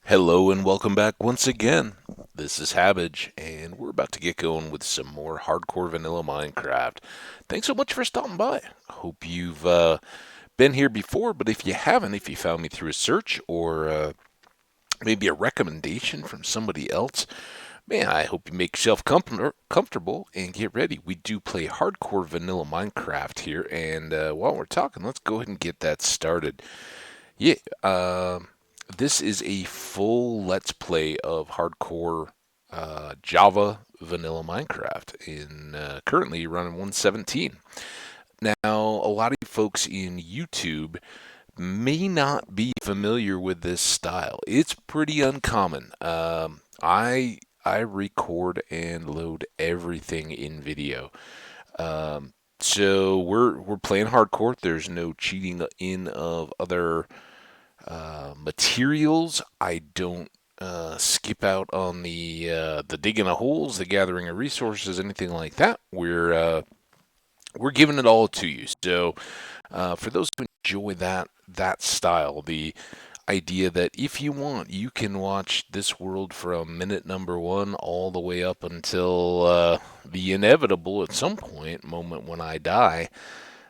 Hello and welcome back once again. This is Hambbage, and we're about to get going with some more hardcore vanilla Minecraft. Thanks so much for stopping by. Hope you've been here before, but if you haven't, if you found me through a search or maybe a recommendation from somebody else, man, I hope you make yourself comfortable and get ready. We do play hardcore vanilla Minecraft here, and while we're talking, let's go ahead and get that started. Yeah, this is a full Let's Play of hardcore Java vanilla Minecraft in currently running 117. Now, a lot of you folks in YouTube may not be familiar with this style. It's pretty uncommon. I record and load everything in video. So we're playing hardcore. There's no cheating in of other materials. I don't skip out on the digging of holes, the gathering of resources, anything like that. We're giving it all to you. So for those who enjoy that style, the idea that if you want, you can watch this world from minute number one all the way up until the inevitable at some point moment when I die.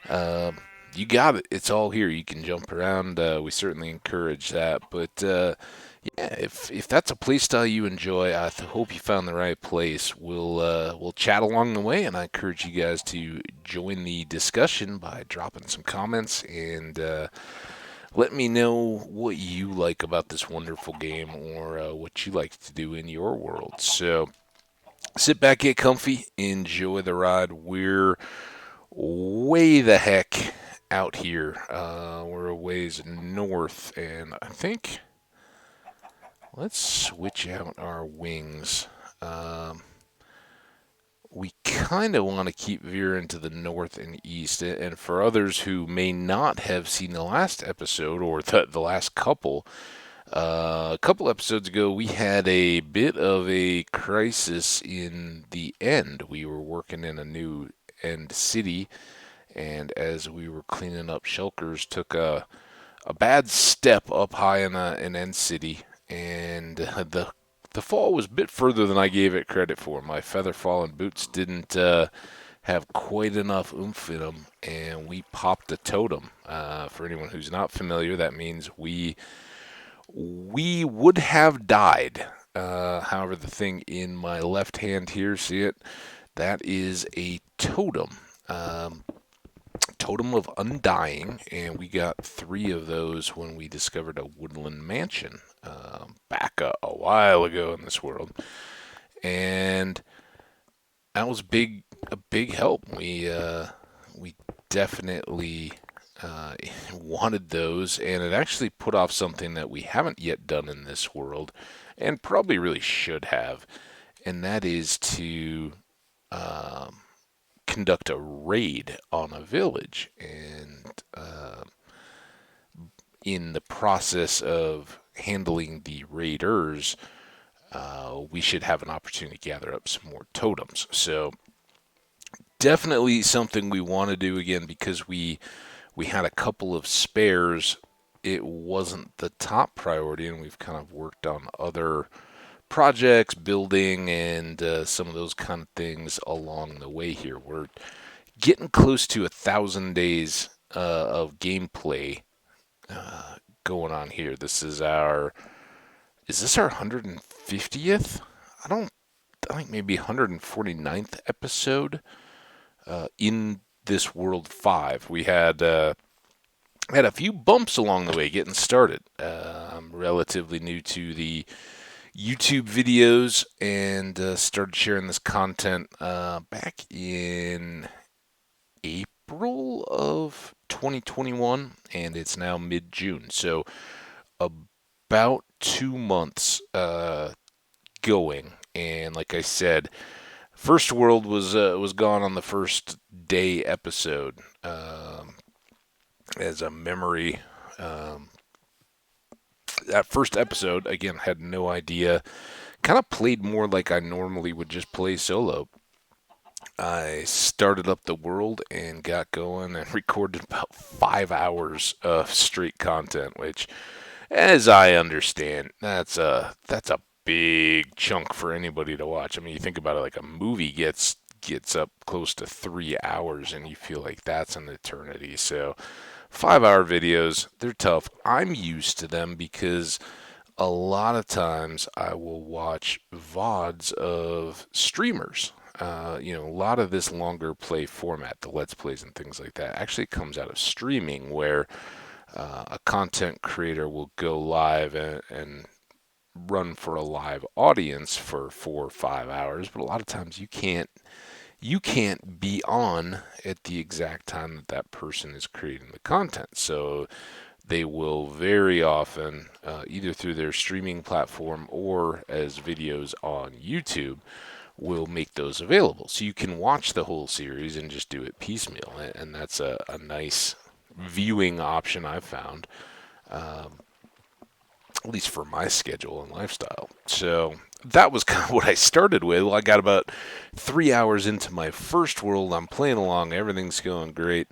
Uh, you got it. It's all here. You can jump around. We certainly encourage that. But yeah, if that's a play style you enjoy, I hope you found the right place. We'll chat along the way, and I encourage you guys to join the discussion by dropping some comments and let me know what you like about this wonderful game or what you like to do in your world. So sit back, get comfy, enjoy the ride. We're way the heck out here. We're a ways north, and I think let's switch out our wings. Um, we kind of want to keep veering to the north and east. And for others who may not have seen the last episode or the last couple, a couple episodes ago, we had a bit of a crisis in the end. We were working in a new end city, and as we were cleaning up shulkers, took a bad step up high in an end city, and the fall was a bit further than I gave it credit for. My feather fallen boots didn't have quite enough oomph in them, and we popped a totem. For anyone who's not familiar, that means we would have died. However, the thing in my left hand here, see it? That is a totem. Totem of Undying, and we got three of those when we discovered a woodland mansion back a while ago in this world, and that was a big help. We definitely wanted those, and it actually put off something that we haven't yet done in this world, and probably really should have, and that is to um, conduct a raid on a village. And in the process of handling the raiders, we should have an opportunity to gather up some more totems. So definitely something we want to do again because we had a couple of spares. It wasn't the top priority, and we've kind of worked on other projects, building, and some of those kind of things along the way here. We're getting close to 1,000 days of gameplay going on here. Is this our 150th? I don't, I think maybe 149th episode in this World 5. We had a few bumps along the way getting started. I'm relatively new to the YouTube videos and started sharing this content back in April of 2021, and it's now mid-June. So about 2 months going, and like I said, First World was gone on the first day episode as a memory. Um, that first episode, again, had no idea. Kind of played more like I normally would just play solo. I started up the world and got going and recorded about 5 hours of straight content, which As I understand, that's a big chunk for anybody to watch. I mean, you think about it, like a movie gets up close to 3 hours, and you feel like that's an eternity. So 5 hour videos, they're tough. I'm used to them because a lot of times I will watch VODs of streamers. A lot of this longer play format, the Let's Plays and things like that, actually comes out of streaming where a content creator will go live and run for a live audience for 4 or 5 hours, but a lot of times you can't be on at the exact time that that person is creating the content. So they will very often, either through their streaming platform or as videos on YouTube, will make those available. So you can watch the whole series and just do it piecemeal. And that's a nice viewing option I've found, at least for my schedule and lifestyle. So that was kind of what I started with. Well, I got about 3 hours into my first world. I'm playing along. Everything's going great.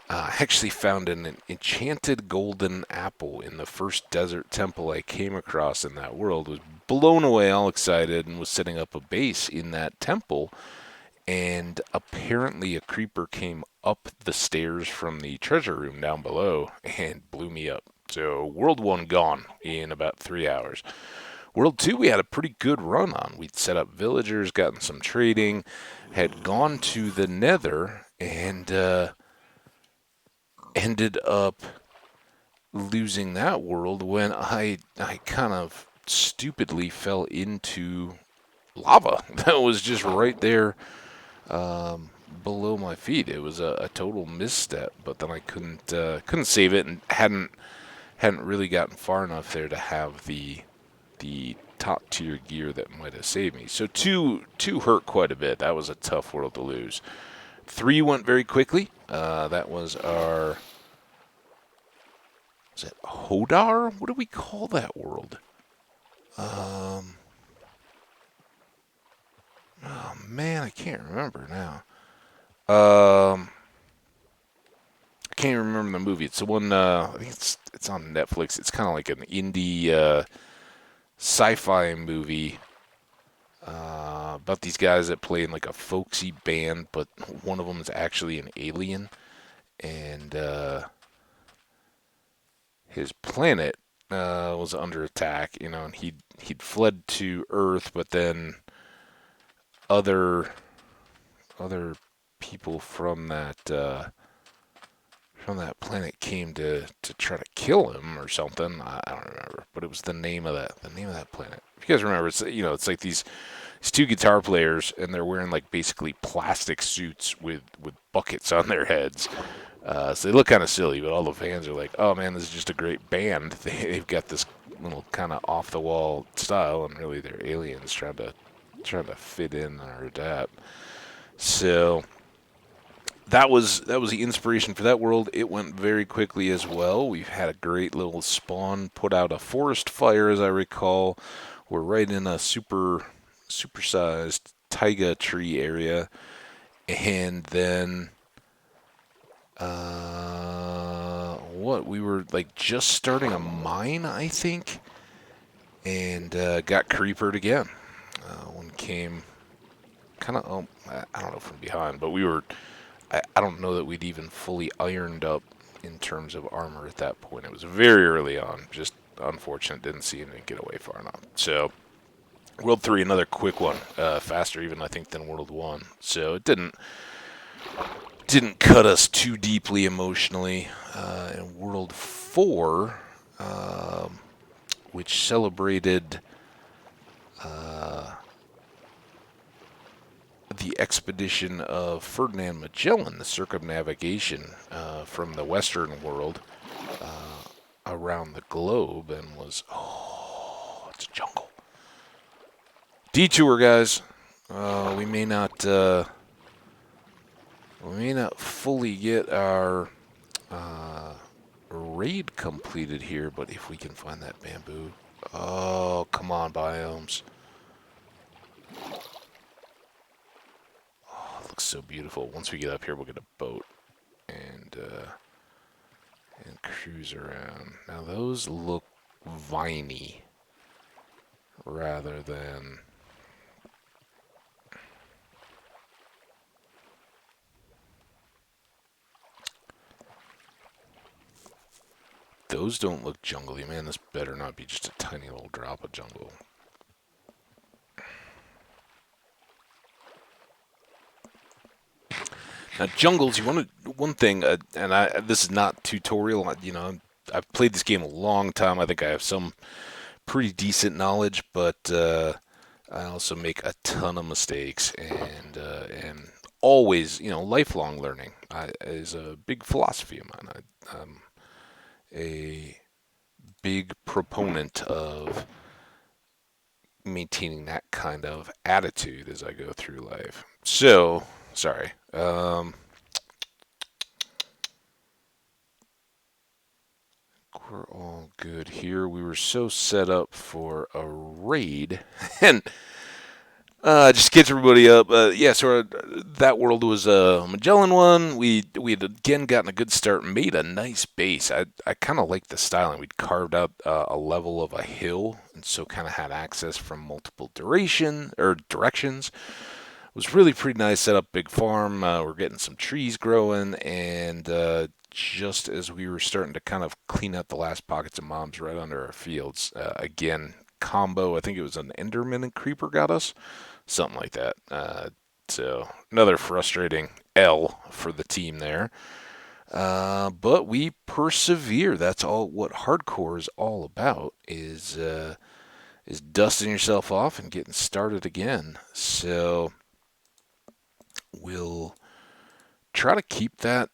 I actually found an enchanted golden apple in the first desert temple I came across in that world. Was blown away, all excited, and was setting up a base in that temple. And apparently, a creeper came up the stairs from the treasure room down below and blew me up. So, World 1 gone in about 3 hours. World 2, we had a pretty good run on. We'd set up villagers, gotten some trading, had gone to the nether, and ended up losing that world when I kind of stupidly fell into lava that was just right there below my feet. It was a total misstep, but then I couldn't save it and hadn't really gotten far enough there to have the top tier gear that might have saved me. So two hurt quite a bit. That was a tough world to lose. 3 went very quickly. That was our, is it Hodar? What do we call that world? Oh man, I can't remember now. I can't even remember the movie. It's the one. I think it's on Netflix. It's kind of like an indie sci-fi movie about these guys that play in like a folksy band, but one of them is actually an alien, and his planet was under attack. And he'd fled to Earth, but then other people from that planet came to try to kill him or something. I don't remember, but it was the name of that planet. If you guys remember, it's like these two guitar players, and they're wearing like basically plastic suits with buckets on their heads. So they look kind of silly, but all the fans are like, "Oh man, this is just a great band." They've got this little kind of off the wall style, and really they're aliens trying to fit in or adapt. So that was the inspiration for that world. It went very quickly as well. We've had a great little spawn, put out a forest fire, as I recall. We're right in a supersized taiga tree area, and then what? We were like just starting a mine, I think, and got creepered again. One came kind of, I don't know, from behind, but we were. I don't know that we'd even fully ironed up in terms of armor at that point. It was very early on. Just unfortunate, didn't see it and didn't get away far enough. So World 3, another quick one, faster even I think than World 1. So it didn't cut us too deeply emotionally. And World 4, which celebrated the expedition of Ferdinand Magellan, the circumnavigation from the Western world around the globe, and was, it's a jungle. Detour, guys. We may not fully get our raid completed here, but if we can find that bamboo. Oh, come on, biomes. Oh, it looks so beautiful. Once we get up here, we'll get a boat and cruise around. Now those look viney rather than... Those don't look jungly. Man, this better not be just a tiny little drop of jungle. Now, jungles, you want to... One thing, and this is not tutorial, you know, I've played this game a long time. I think I have some pretty decent knowledge, but I also make a ton of mistakes, and always, you know, lifelong learning is a big philosophy of mine. I'm a big proponent of maintaining that kind of attitude as I go through life. So, sorry. We're all good here. We were so set up for a raid, and just catch everybody up. Yeah, so that world was a Magellan one. We had again gotten a good start, made a nice base. I kind of liked the styling. We'd carved out a level of a hill, and so kind of had access from multiple directions. It was really pretty nice. Set up big farm. We're getting some trees growing, and just as we were starting to kind of clean out the last pockets of mobs right under our fields, again combo. I think it was an Enderman and Creeper got us. Something like that. So another frustrating L for the team there. But we persevere. That's all what hardcore is all about, is dusting yourself off and getting started again. So we'll try to keep that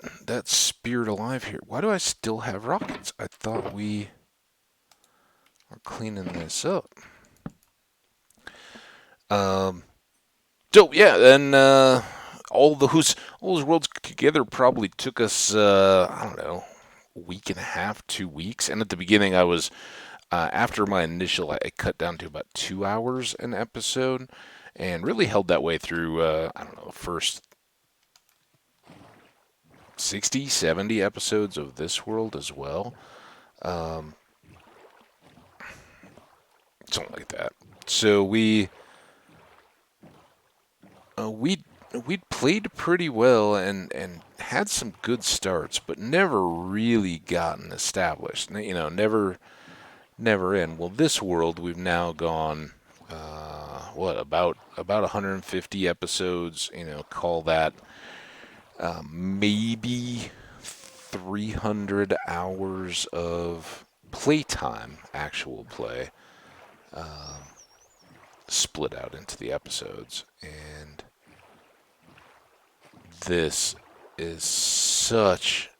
spirit alive here. Why do I still have rockets? I thought we were cleaning this up. So yeah, and all those worlds together probably took us I don't know, a week and a half, 2 weeks. And at the beginning, I was after my initial, I cut down to about 2 hours an episode, and really held that way through I don't know, the first 60, 70 episodes of this world as well. Something like that. So we'd played pretty well and had some good starts, but never really gotten established. You know, never in. Well, this world we've now gone about 150 episodes. You know, call that maybe 300 hours of playtime, actual play, split out into the episodes. And this is such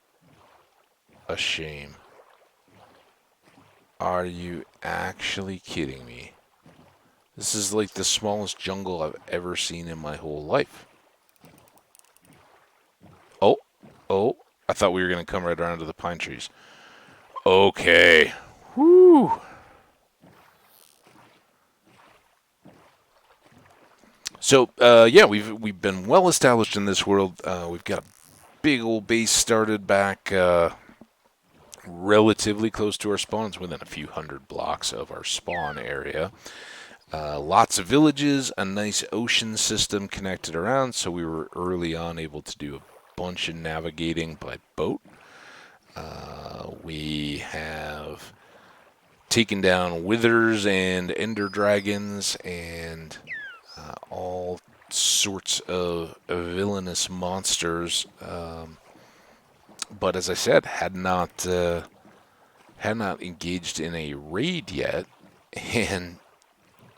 a shame. Are you actually kidding me? This is like the smallest jungle I've ever seen in my whole life. Oh, I thought we were going to come right around to the pine trees. Okay. Whoo. So, yeah, we've been well established in this world. We've got a big old base started back relatively close to our spawn. It's within a few hundred blocks of our spawn area. Lots of villages, a nice ocean system connected around, so we were early on able to do a bunch of navigating by boat. We have taken down withers and ender dragons and all sorts of villainous monsters. But as I said, had not engaged in a raid yet, and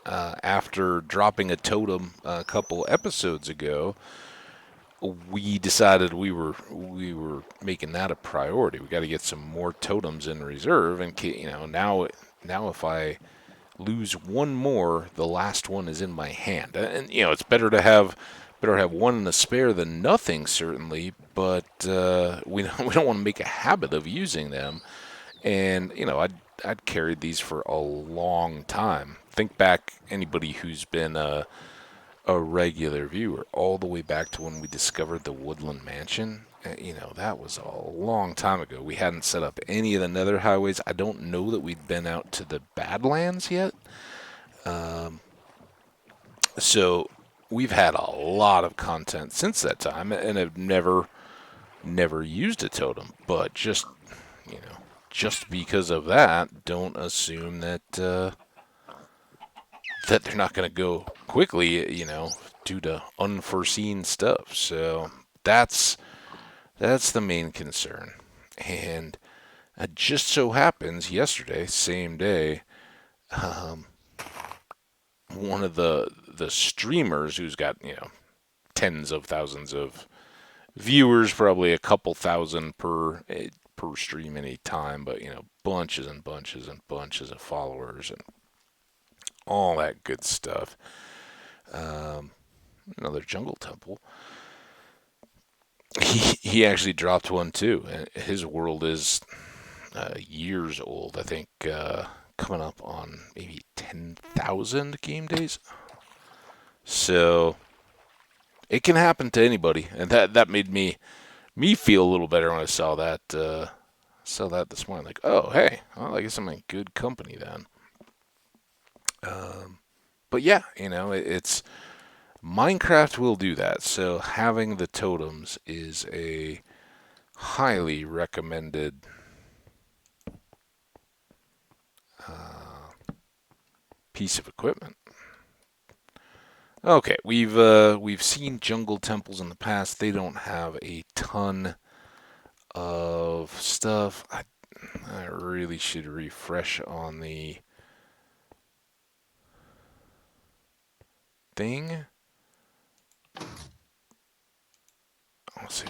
after dropping a totem a couple episodes ago, we decided we were making that a priority. We got to get some more totems in reserve, and you know, now if I lose one more, the last one is in my hand. And you know, it's better to have one in the spare than nothing, certainly. But we don't want to make a habit of using them. And you know, I'd carried these for a long time. Think back, anybody who's been a regular viewer, all the way back to when we discovered the Woodland Mansion. That was a long time ago. We hadn't set up any of the nether highways. I don't know that we'd been out to the Badlands yet. Um, so we've had a lot of content since that time, and have never used a totem. But just because of that, don't assume that they're not going to go quickly. Due to unforeseen stuff. So that's the main concern. And it just so happens yesterday, same day, um, one of the streamers who's got tens of thousands of viewers, probably a couple thousand per stream any time, but bunches and bunches and bunches of followers and all that good stuff. Um, Another jungle temple. He actually dropped one too. His world is years old. I think coming up on maybe 10,000 game days. So it can happen to anybody, and that made me feel a little better when I saw that this morning. Like, oh hey, well, I guess I'm in good company then. But yeah, it's Minecraft will do that. So having the totems is a highly recommended piece of equipment. Okay, we've seen jungle temples in the past. They don't have a ton of stuff. I really should refresh on the thing. Let's see.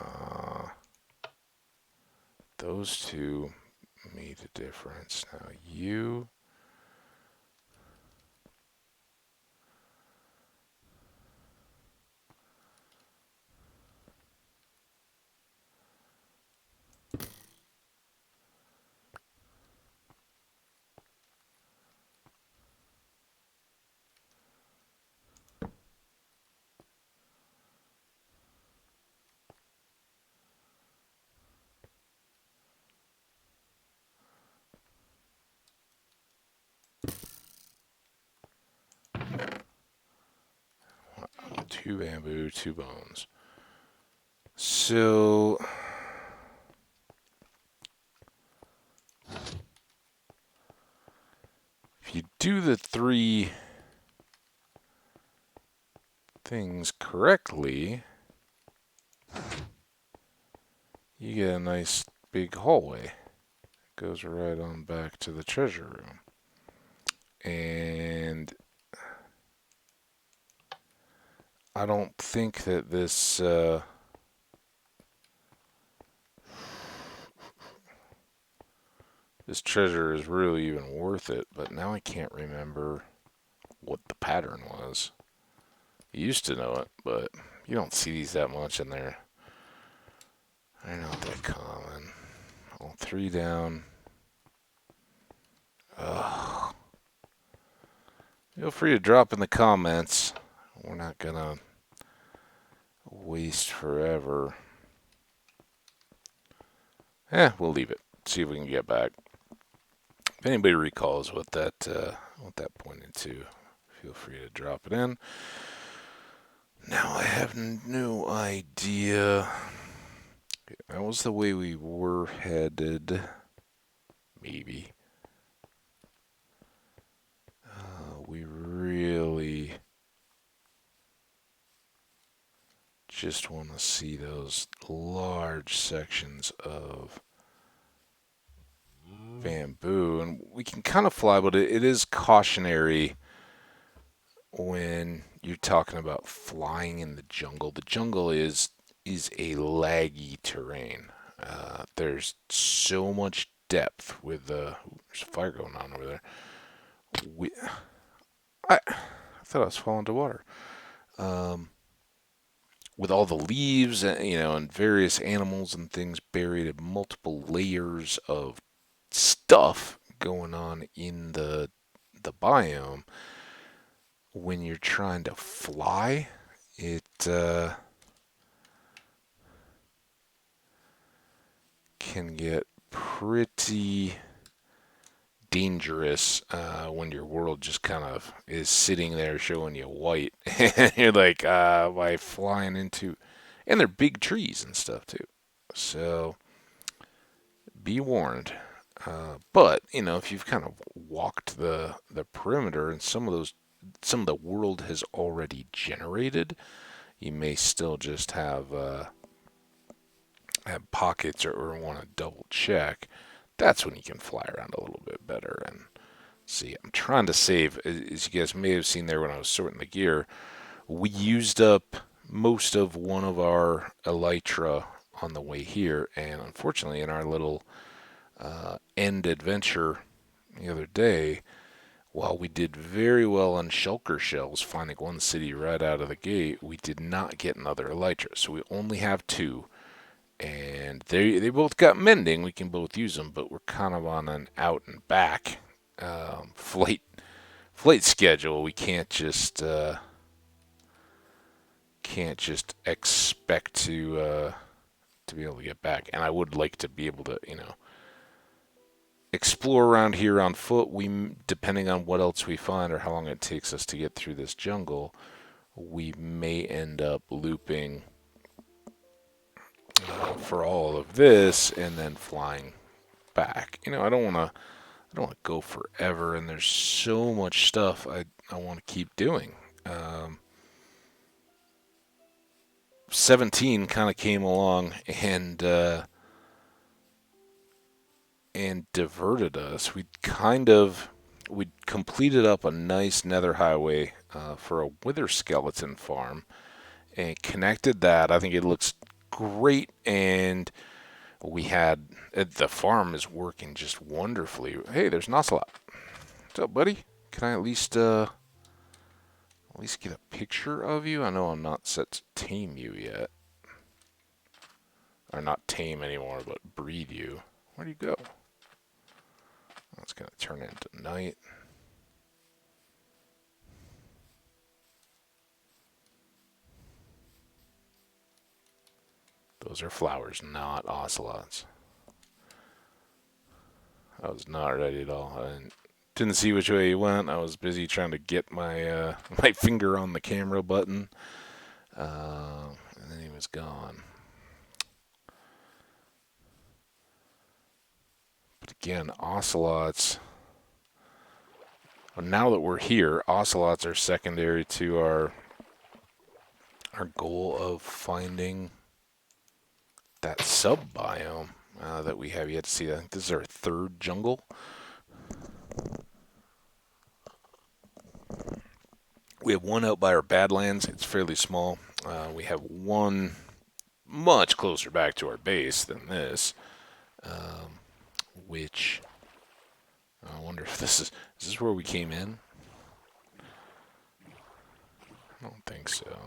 Uh, those two made a difference. Now you. Two bamboo, two bones. So if you do the three things correctly, you get a nice big hallway. It goes right on back to the treasure room. And I don't think that this this treasure is really even worth it, but now I can't remember what the pattern was. You used to know it, but you don't see these that much in there. They're not that common. All three down. Ugh. Feel free to drop in the comments. We're not gonna waste forever. We'll leave it. See if we can get back. If anybody recalls what that pointed to, feel free to drop it in. Now I have no idea. That was the way we were headed. Maybe. We really just want to see those large sections of bamboo, and we can kind of fly, but it is cautionary when you're talking about flying in the jungle. The jungle is a laggy terrain. There's so much depth with there's a fire going on over there. I thought I was falling to water. With all the leaves, and various animals and things buried in multiple layers of stuff going on in the biome, when you're trying to fly, it can get pretty dangerous when your world just kind of is sitting there showing you white. And you're like, am I flying into... And they're big trees and stuff, too. So, be warned. But, you know, if you've kind of walked the perimeter and some of the world has already generated, you may still just have pockets or want to double check. That's when you can fly around a little bit better and see. I'm trying to save, as you guys may have seen there when I was sorting the gear, we used up most of one of our elytra on the way here, and unfortunately in our little end adventure the other day, while we did very well on shulker shells, finding one city right out of the gate, we did not get another elytra, so we only have two. And they both got mending. We can both use them, but we're kind of on an out and back flight schedule. We can't just expect to be able to get back. And I would like to be able to, explore around here on foot. Depending on what else we find or how long it takes us to get through this jungle, we may end up looping for all of this and then flying back. I don't want to go forever, and there's so much stuff I want to keep doing. 17 kind of came along and diverted us. We'd completed up a nice nether highway for a wither skeleton farm and connected that. I think it looks great, and the farm is working just wonderfully. Hey, there's an ocelot. What's up, buddy? Can I at least get a picture of you? I know I'm not set to tame you yet. Or not tame anymore, but breed you. Where'd you go? Oh, it's going to turn into night. Those are flowers, not ocelots. I was not ready at all. I didn't see which way he went. I was busy trying to get my my finger on the camera button, and then he was gone. But again, ocelots. Well, now that we're here, ocelots are secondary to our goal of finding that sub biome that we have yet to see. I think this is our third jungle. We have one out by our Badlands. It's fairly small. We have one much closer back to our base than this, which I wonder if is this where we came in? I don't think so.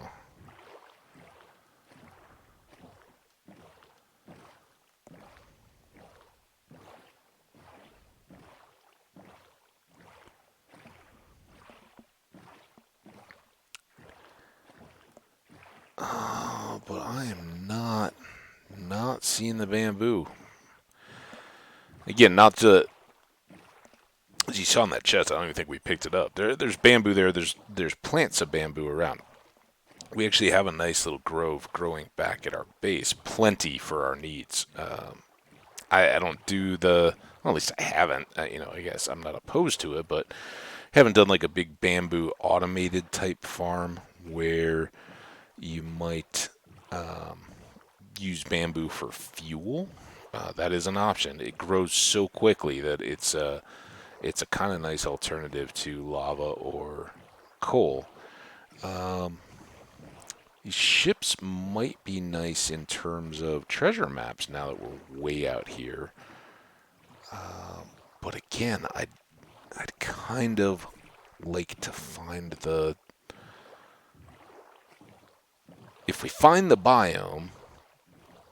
Oh, but I am not seeing the bamboo. Again, not to, as you saw in that chest, I don't even think we picked it up. There's bamboo there. There's plants of bamboo around. We actually have a nice little grove growing back at our base, plenty for our needs. I don't do well, at least I haven't. I guess I'm not opposed to it, but haven't done like a big bamboo automated type farm where you might use bamboo for fuel. That is an option. It grows so quickly that it's a kind of nice alternative to lava or coal. These ships might be nice in terms of treasure maps now that we're way out here. But again, I'd kind of like to find if we find the biome,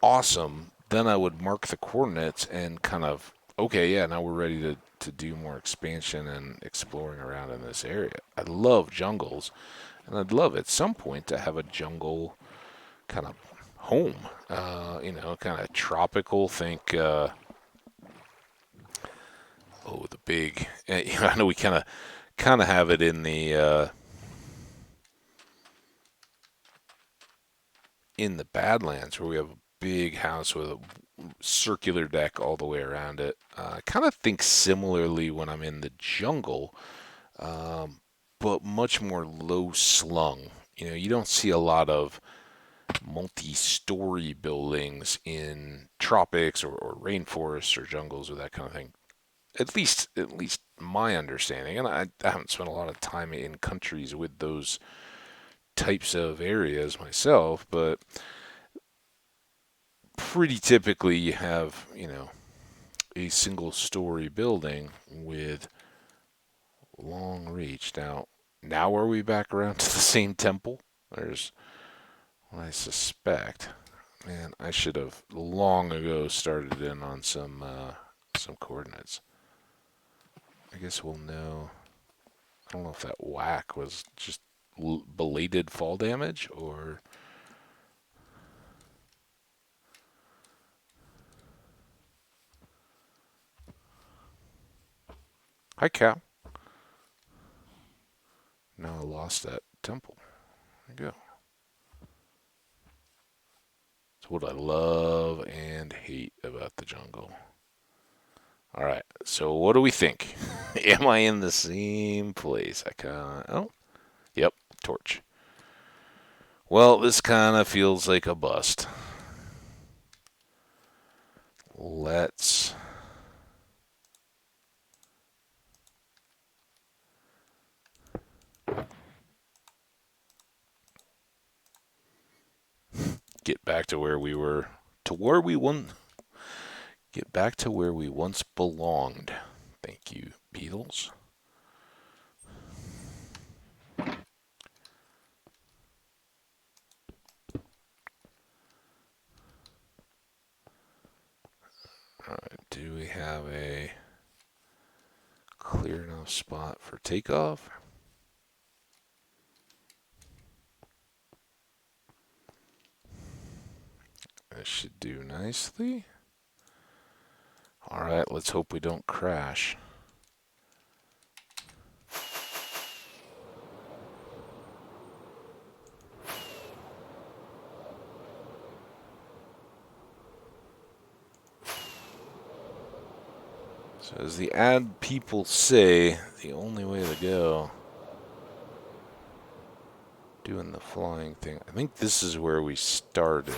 awesome, then I would mark the coordinates and kind of, okay, yeah, now we're ready to do more expansion and exploring around in this area. I love jungles. And I'd love at some point to have a jungle kind of home, kind of tropical. Think, the big. I know we kind of have it in the Badlands where we have a big house with a circular deck all the way around it. I kind of think similarly when I'm in the jungle, um, but much more low slung. You don't see a lot of multi-story buildings in tropics or rainforests or jungles or that kind of thing. At least my understanding, and I haven't spent a lot of time in countries with those types of areas myself, but pretty typically you have, a single story building with long reach. Now are we back around to the same temple? There's what I suspect. Man, I should have long ago started in on some coordinates. I guess we'll know. I don't know if that whack was just belated fall damage or. Hi, cow. Now I lost that temple. There you go. It's what I love and hate about the jungle. All right, so what do we think? Am I in the same place? Oh, yep, torch. Well, this kind of feels like a bust. Let's get back to where we were, to where we once, get back to where we once belonged. Thank you, Beatles. All right, do we have a clear enough spot for takeoff? This should do nicely. All right, let's hope we don't crash. So as the ad people say, the only way to go, doing the flying thing. I think this is where we started.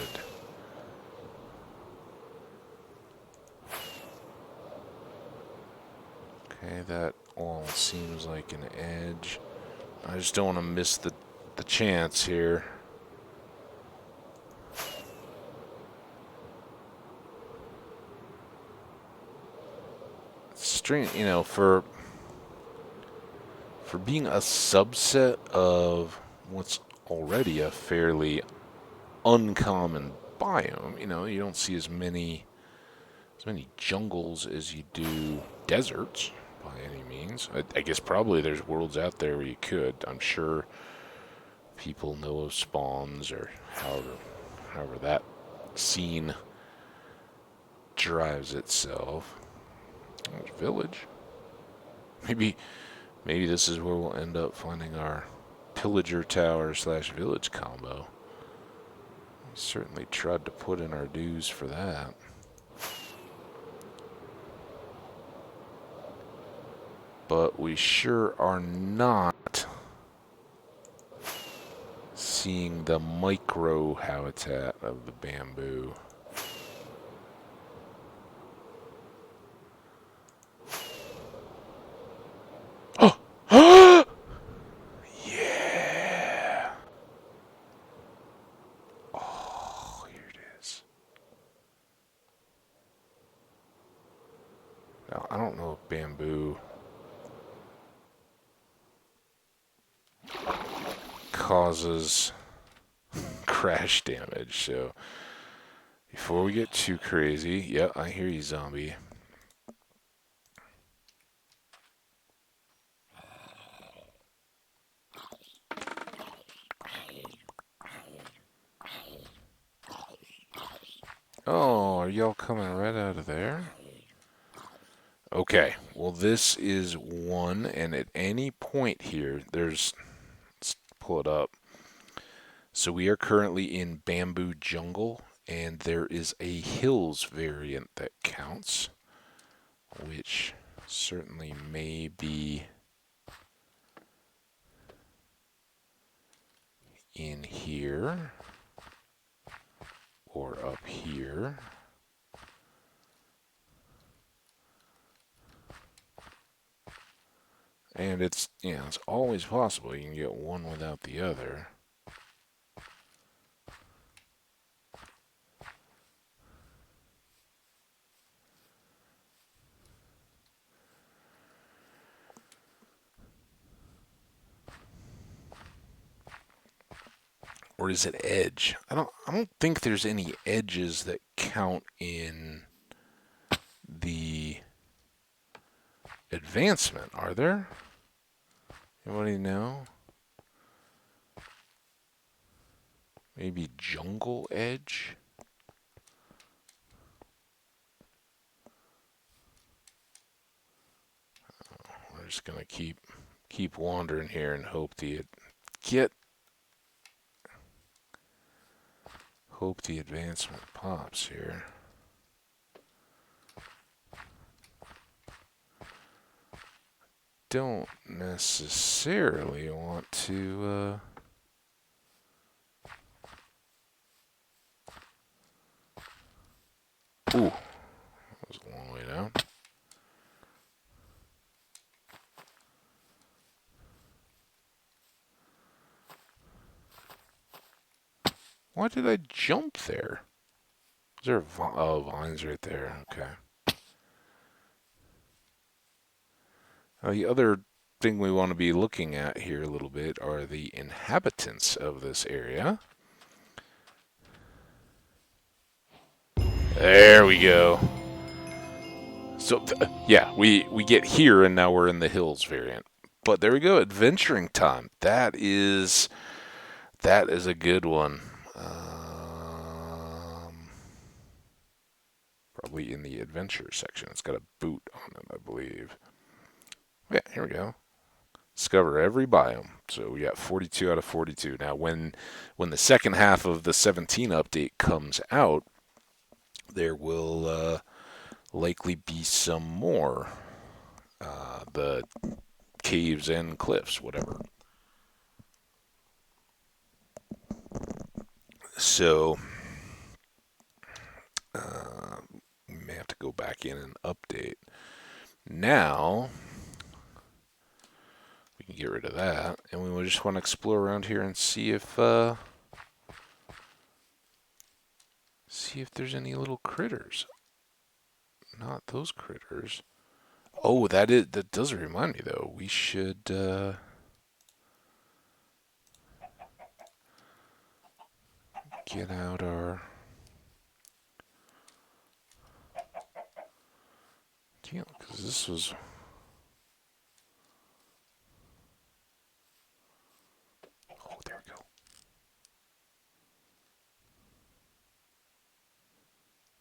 Okay, that all seems like an edge. I just don't want to miss the chance here. It's strange, for being a subset of what's already a fairly uncommon biome. You don't see as many jungles as you do deserts by any means. I guess probably there's worlds out there where you could. I'm sure people know of spawns or however that scene drives itself. There's a village. Maybe this is where we'll end up finding our pillager tower / village combo. We certainly tried to put in our dues for that. But we sure are not seeing the micro habitat of the bamboo. Oh! Yeah! Oh, here it is. Now, I don't know if bamboo causes crash damage, so before we get too crazy, yeah, I hear you, zombie. coming right out of there. Okay, well this is one, and at any point here, let's pull it up. So we are currently in Bamboo Jungle, and there is a Hills variant that counts, which certainly may be in here or up here. And it's always possible you can get one without the other. Or is it edge? I don't think there's any edges that count in the advancement, are there? Anybody know? Maybe jungle edge? We're just gonna keep wandering here and hope the advancement pops here. Don't necessarily want to ooh, that was a long way down. Why did I jump there? Is there vines right there? Okay. The other thing we want to be looking at here a little bit are the inhabitants of this area. There we go. So, yeah, we get here and now we're in the hills variant. But there we go, adventuring time. That is a good one. Probably in the adventure section. It's got a boot on it, I believe. Yeah, here we go. Discover every biome. So we got 42 out of 42. Now, when the second half of the 17 update comes out, there will likely be some more. The caves and cliffs, whatever. So, we may have to go back in and update. Now, we can get rid of that, and we will just want to explore around here and see if there's any little critters. Not those critters. Oh, that does remind me though. We should get out our deal, because this was. Oh, there we go.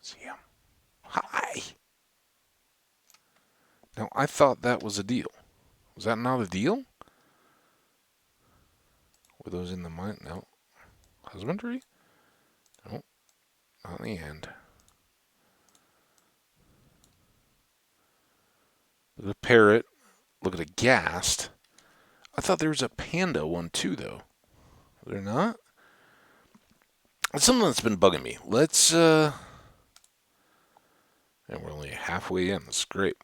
See him. Hi. Now I thought that was a deal. Was that not a deal? Were those in the mine? No. Husbandry? No. Not in the end. Look at a parrot. Look at a ghast. I thought there was a panda one too, though. Was there not? It's something that's been bugging me. Let's, and we're only halfway in. That's great.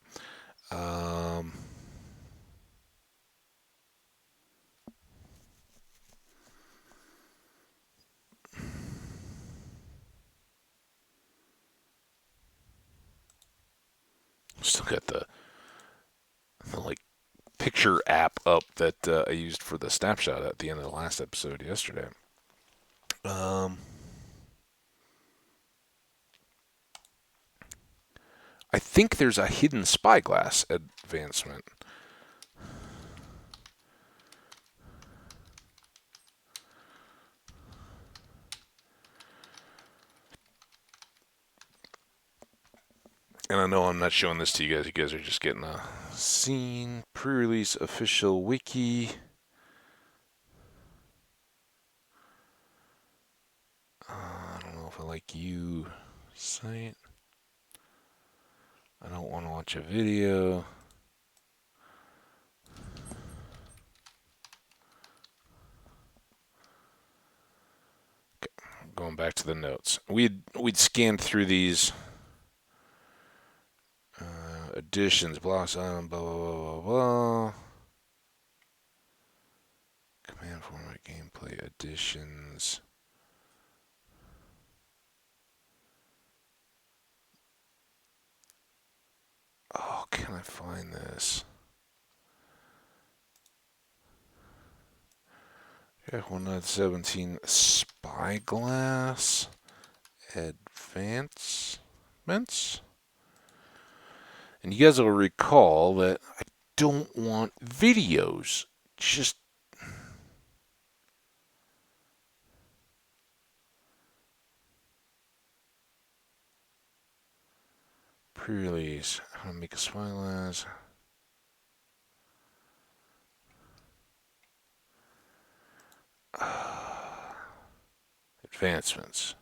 Still got the like picture app up that I used for the snapshot at the end of the last episode yesterday. I think there's a hidden spyglass advancement. And I know I'm not showing this to you guys. You guys are just getting a scene. Pre-release official wiki. I don't know if I like you site. I don't want to watch a video. Okay, going back to the notes. We'd scanned through these additions, blossom, blah blah blah blah blah. Command format gameplay additions. Oh, can I find this? Yeah, 1.17 Spyglass advancements. And you guys will recall that I don't want videos. Just pre-release. How to make a spyglass. Advancements.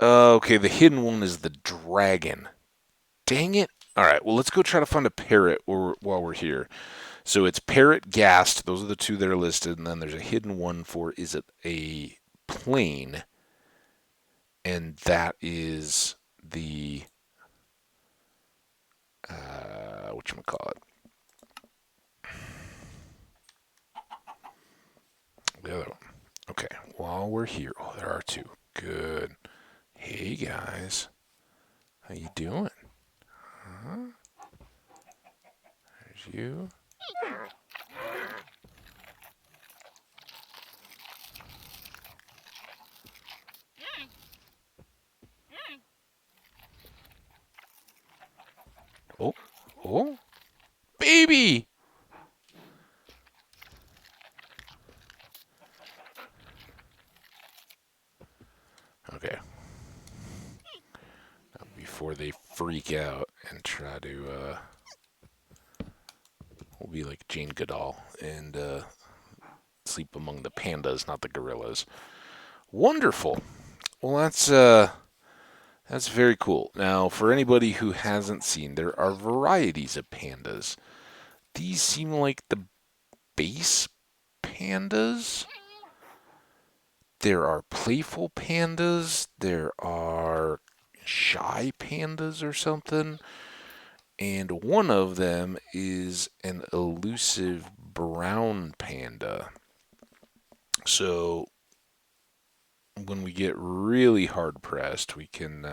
Okay, the hidden one is the dragon. Dang it. Alright, well, let's go try to find a parrot while we're here. So it's parrot, ghast. Those are the two that are listed. And then there's a hidden one for, is it a plane? And that is the, whatchamacallit? The other one. Okay, while we're here. Oh, there are two. Good. Hey, guys. How you doing? Huh? There's you. Oh, oh. Baby! Okay. Now, before they freak out and try to, we'll be like Jane Goodall and sleep among the pandas, not the gorillas. Wonderful. Well, that's very cool. Now, for anybody who hasn't seen, there are varieties of pandas. These seem like the base pandas. There are playful pandas. There are shy pandas or something. And one of them is an elusive brown panda. So when we get really hard pressed, we can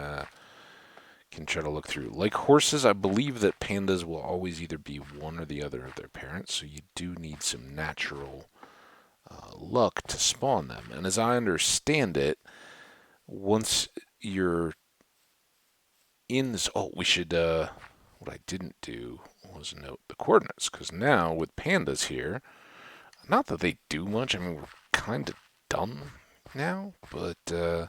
try to look through. Like horses, I believe that pandas will always either be one or the other of their parents. So you do need some natural luck to spawn them. And as I understand it, once you're in this, oh, we should. What I didn't do was note the coordinates, because now with pandas here, not that they do much. I mean, we're kind of done now, but this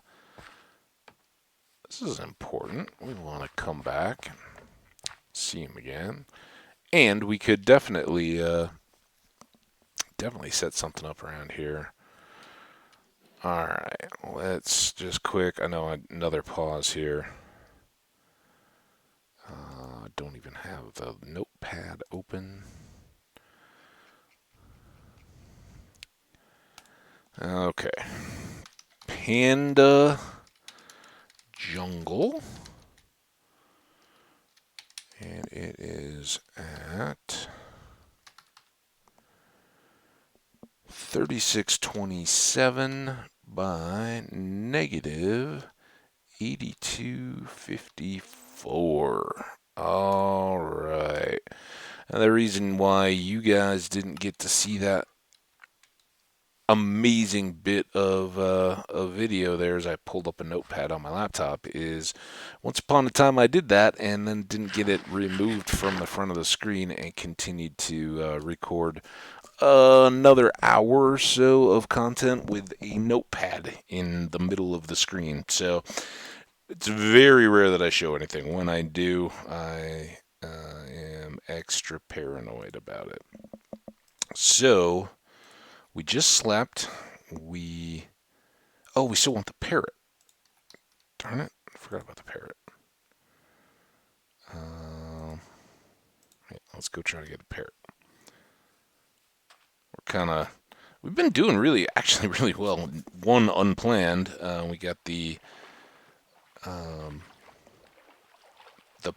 is important. We want to come back and see him again, and we could definitely set something up around here. All right, let's just quick. I know another pause here. Don't even have the notepad open. Okay. Panda Jungle. And it is at 3627 by negative 8254. All right. And the reason why you guys didn't get to see that amazing bit of video there as I pulled up a notepad on my laptop is once upon a time I did that and then didn't get it removed from the front of the screen and continued to record another hour or so of content with a notepad in the middle of the screen. So it's very rare that I show anything. When I do, I am extra paranoid about it. So we just slept. We still want the parrot. Darn it! I forgot about the parrot. Let's go try to get the parrot. We've been doing actually really well. One unplanned. We got the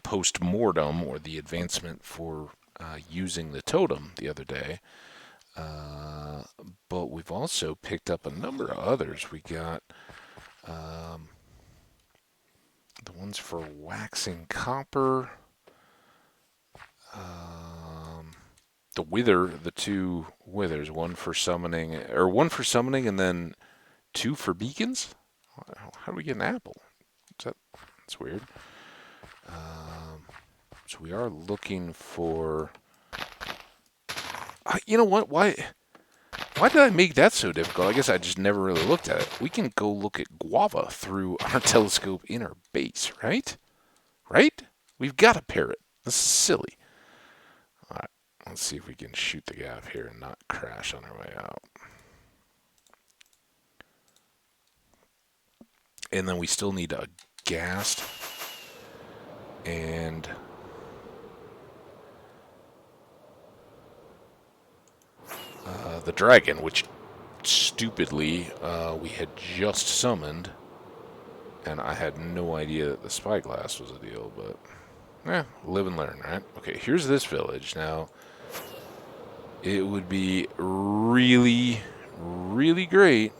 post-mortem, or the advancement for using the totem the other day. But we've also picked up a number of others. We got the ones for waxing copper. The two withers, one for summoning, and then two for beacons. How do we get an apple? That's weird. So we are looking for. You know what? Why did I make that so difficult? I guess I just never really looked at it. We can go look at guava through our telescope in our base, right? Right? We've got a parrot. This is silly. All right, let's see if we can shoot the gap here and not crash on our way out. And then we still need a ghast and the dragon, which stupidly we had just summoned, and I had no idea that the spyglass was a deal, but live and learn, right? Okay, here's this village. Now, it would be really, really great.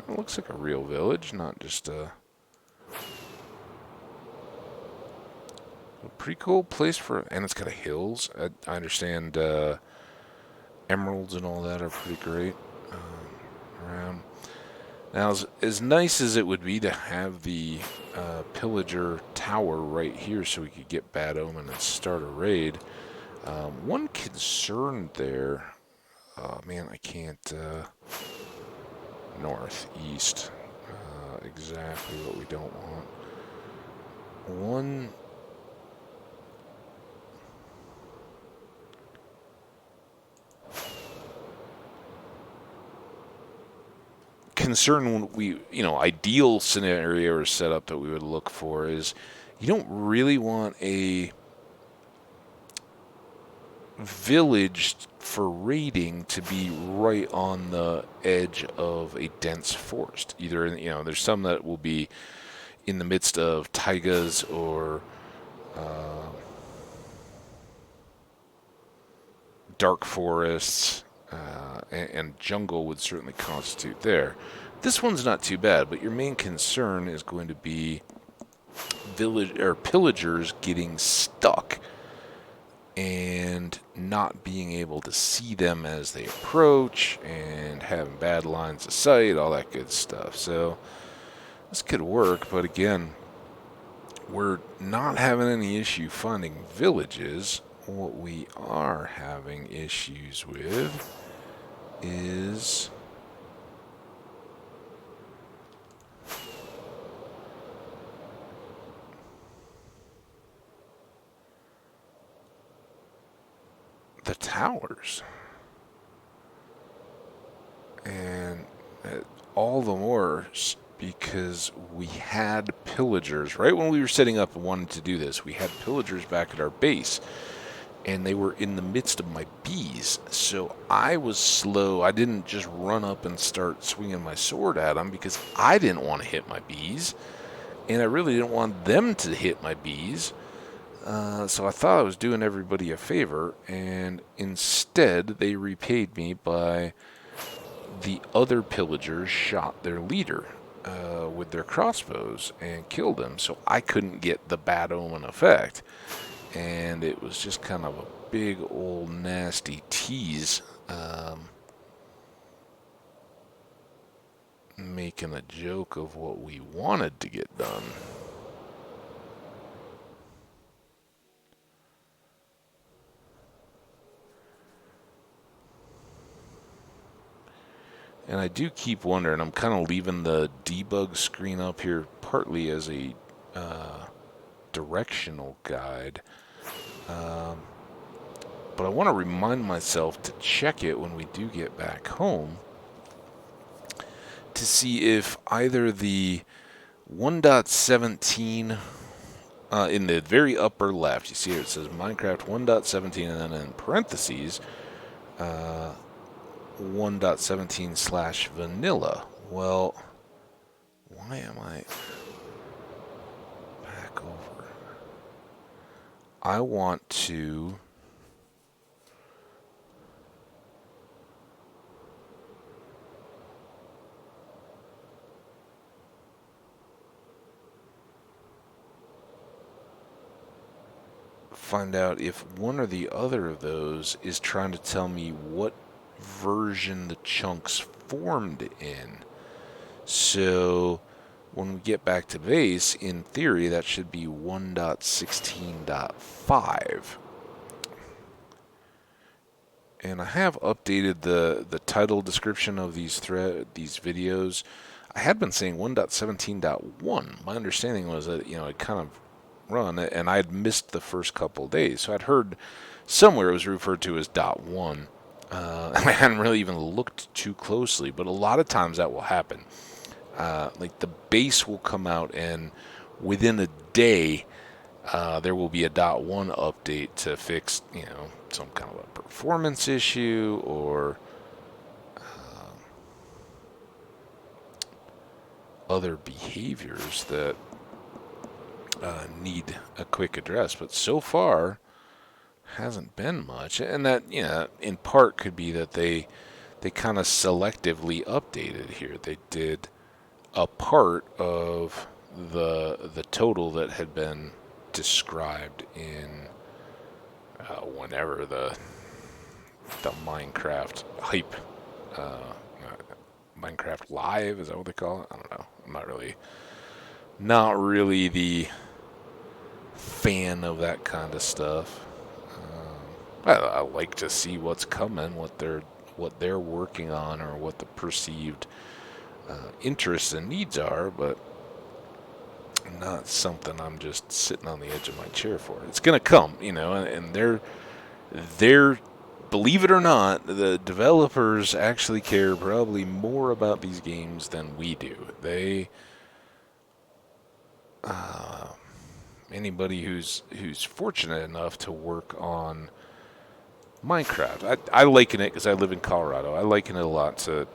It looks like a real village, not just a pretty cool place and it's got hills. I understand emeralds and all that are pretty great around. Now, as nice as it would be to have the Pillager Tower right here so we could get Bad Omen and start a raid, one concern there, I can't, northeast, exactly what we don't want. One concern ideal scenario or setup that we would look for is you don't really want a village for raiding to be right on the edge of a dense forest. Either there's some that will be in the midst of taigas or dark forests, and jungle would certainly constitute there. This one's not too bad, but your main concern is going to be pillagers getting stuck and not being able to see them as they approach, and having bad lines of sight, all that good stuff. So this could work, but again, we're not having any issue finding villages. What we are having issues with is the towers. And all the more because we had pillagers. Right when we were setting up and wanted to do this, we had pillagers back at our base, and they were in the midst of my bees. So I was slow. I didn't just run up and start swinging my sword at them because I didn't want to hit my bees, and I really didn't want them to hit my bees. So I thought I was doing everybody a favor, and instead they repaid me by the other pillagers shot their leader with their crossbows and killed him, so I couldn't get the Bad Omen effect. And it was just kind of a big old nasty tease, making a joke of what we wanted to get done. And I do keep wondering, I'm kind of leaving the debug screen up here partly as a directional guide. But I want to remind myself to check it when we do get back home to see if either the 1.17 in the very upper left, you see here it says Minecraft 1.17 and then in parentheses 1.17/vanilla. Well, why am I back over? I want to find out if one or the other of those is trying to tell me what version the chunks formed in. So when we get back to base, in theory, that should be 1.16.5. And I have updated the title description of these videos. I had been saying 1.17.1. My understanding was that it kind of run, and I had missed the first couple of days. So I'd heard somewhere it was referred to as .1. I hadn't really even looked too closely, but a lot of times that will happen. Like the base will come out, and within a day, there will be a .1 update to fix, some kind of a performance issue or other behaviors that need a quick address. But so far, hasn't been much, and that in part could be that they kind of selectively updated here. They did a part of the total that had been described in whenever the Minecraft hype, Minecraft Live, is that what they call it? I don't know. I'm not really the fan of that kind of stuff. I like to see what's coming, what they're working on, or what the perceived interests and needs are, but not something I'm just sitting on the edge of my chair for. It's going to come, and they're believe it or not, the developers actually care probably more about these games than we do. They anybody who's fortunate enough to work on Minecraft, I liken it because I live in Colorado. I liken it a lot to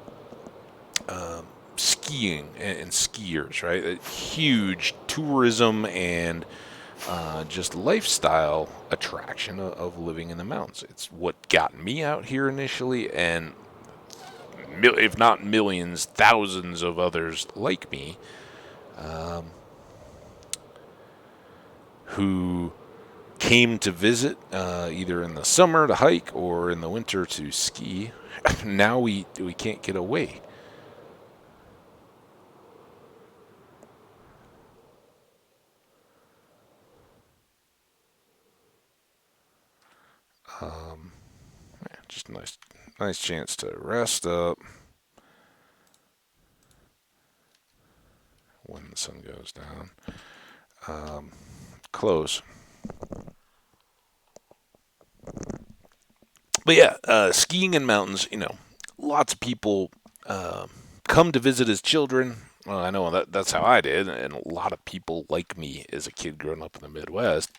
skiing and skiers, right? A huge tourism and just lifestyle attraction of living in the mountains. It's what got me out here initially, and if not millions, thousands of others like me who came to visit either in the summer to hike or in the winter to ski. Now we can't get away. Just nice chance to rest up when the sun goes down. Close. But yeah, skiing in mountains, lots of people come to visit as children. Well, I know that's how I did, and a lot of people like me as a kid growing up in the Midwest,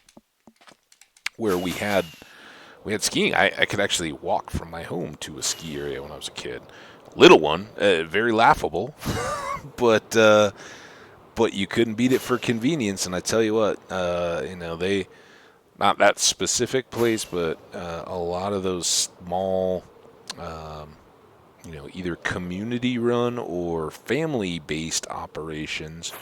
where we had skiing. I could actually walk from my home to a ski area when I was a kid. Little one, very laughable, but you couldn't beat it for convenience. And I tell you what, they, not that specific place, but a lot of those small, either community-run or family-based operations,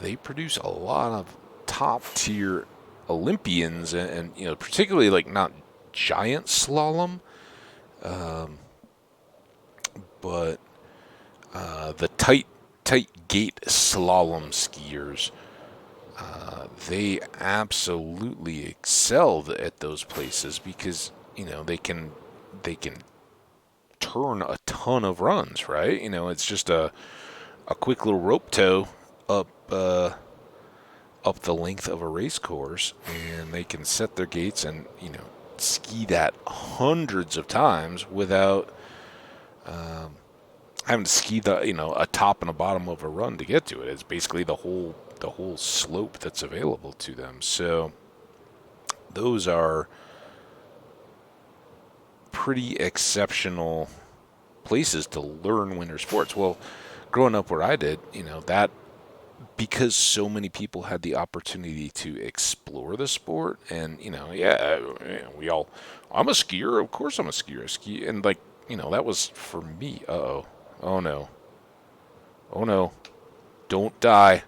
they produce a lot of top-tier Olympians, and particularly like not giant slalom, but the tight gate slalom skiers. They absolutely excelled at those places because they can turn a ton of runs, right? It's just a quick little rope tow up up the length of a race course, and they can set their gates and ski that hundreds of times without having to ski a top and a bottom of a run to get to it. It's basically the whole slope that's available to them. So those are pretty exceptional places to learn winter sports. Well, growing up where I did, that because so many people had the opportunity to explore the sport, and we all, I'm a skier, of course I'm a skier. I ski, and that was for me. Oh no, oh no, don't die.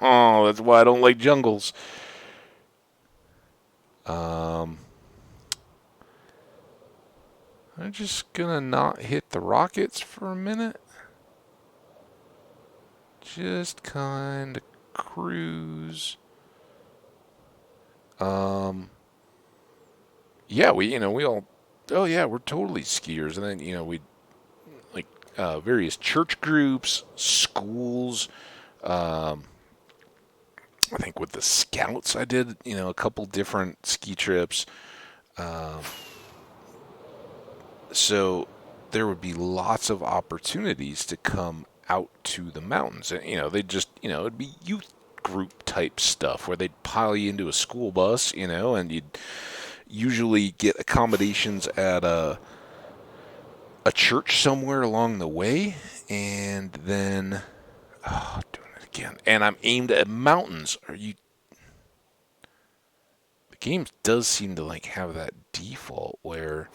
Oh, that's why I don't like jungles. Um, I'm just gonna not hit the rockets for a minute. Just kind of cruise. Yeah, we all, oh yeah, we're totally skiers. And then, we like various church groups, schools. Um, I think with the scouts, I did, a couple different ski trips. Um, so there would be lots of opportunities to come out to the mountains. And, they just, it'd be youth group type stuff where they'd pile you into a school bus, and you'd usually get accommodations at a church somewhere along the way, and then doing it again. And I'm aimed at mountains. The game does seem to have that default where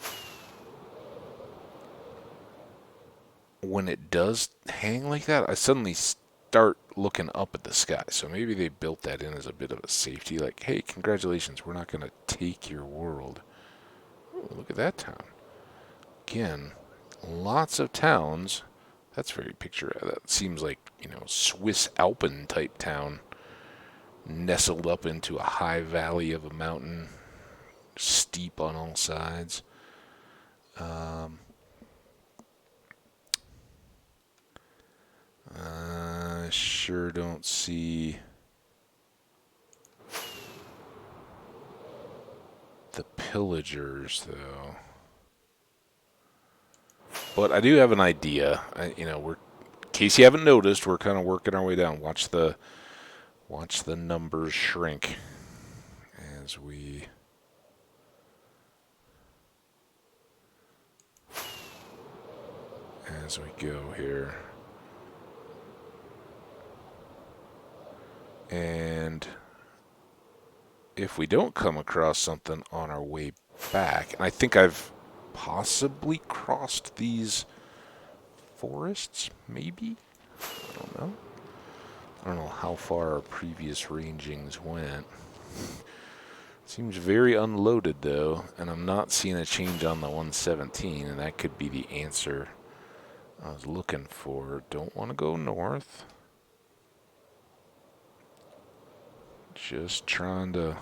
when it does hang like that, I suddenly start looking up at the sky. So maybe they built that in as a bit of a safety, like, hey, congratulations, we're not going to take your world. Ooh, look at that town. Again, lots of towns. That's very picturesque. That seems like, Swiss Alpen type town, nestled up into a high valley of a mountain, steep on all sides. I sure don't see the pillagers, though. But I do have an idea. In case you haven't noticed, we're kind of working our way down. Watch the numbers shrink as we go here. And if we don't come across something on our way back, and I think I've possibly crossed these forests, maybe? I don't know. I don't know how far our previous rangings went. Seems very unloaded, though, and I'm not seeing a change on the 117, and that could be the answer I was looking for. Don't want to go north. Just trying to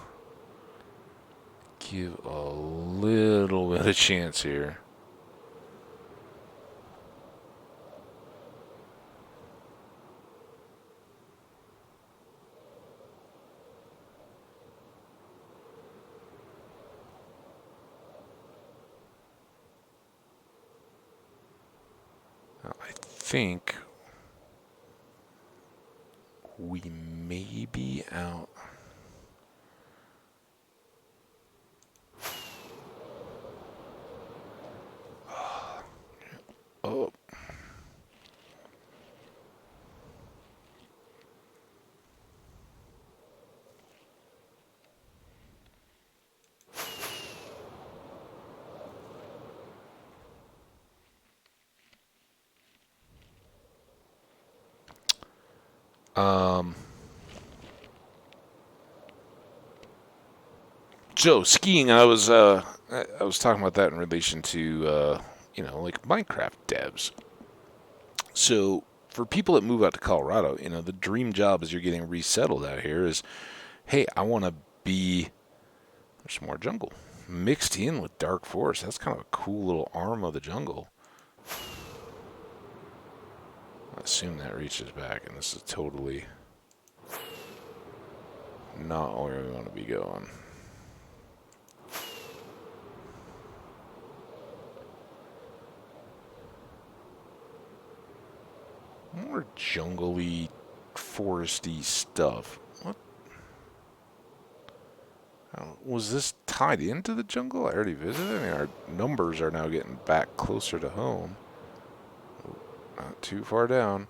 give a little bit of chance here. I think we may be out. Oh. So skiing, I was talking about that in relation to like Minecraft devs. So for people that move out to Colorado, the dream job as you're getting resettled out here is, hey, I want to be. There's some more jungle. mixed in with dark forest. That's kind of a cool little arm of the jungle. I assume that reaches back, and this is totally not where we want to be going. More jungly, foresty stuff. What? Was this tied into the jungle? I already visited. I mean, our numbers are now getting back closer to home. Not too far down.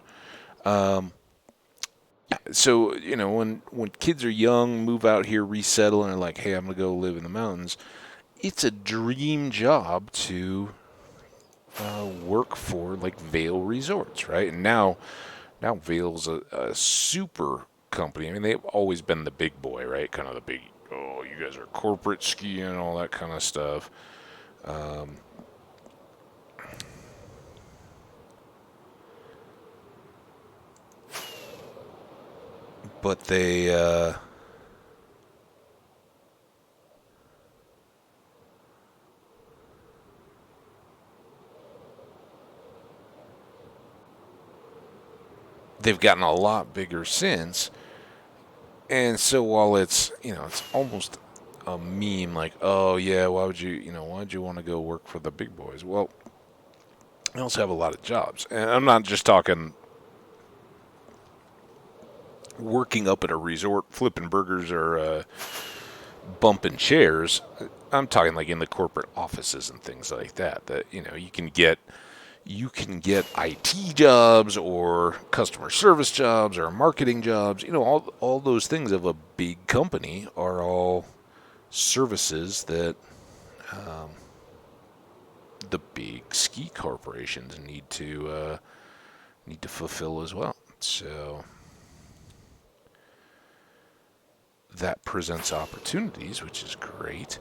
So, when kids are young, move out here, resettle, and are like, hey, I'm going to go live in the mountains, it's a dream job to work for, like, Vail Resorts, right? And now Vail's a super company. I mean, they've always been the big boy, right? Kind of the big, oh, you guys are corporate skiing and all that kind of stuff. But they've gotten a lot bigger since. And so while it's almost a meme, like, oh yeah, why'd you want to go work for the big boys? Well, they also have a lot of jobs, and I'm not just talking working up at a resort, flipping burgers or bumping chairs. I'm talking like in the corporate offices and things like that. That you can get IT jobs or customer service jobs or marketing jobs. All those things of a big company are all services that the big ski corporations need to fulfill as well. So that presents opportunities, which is great.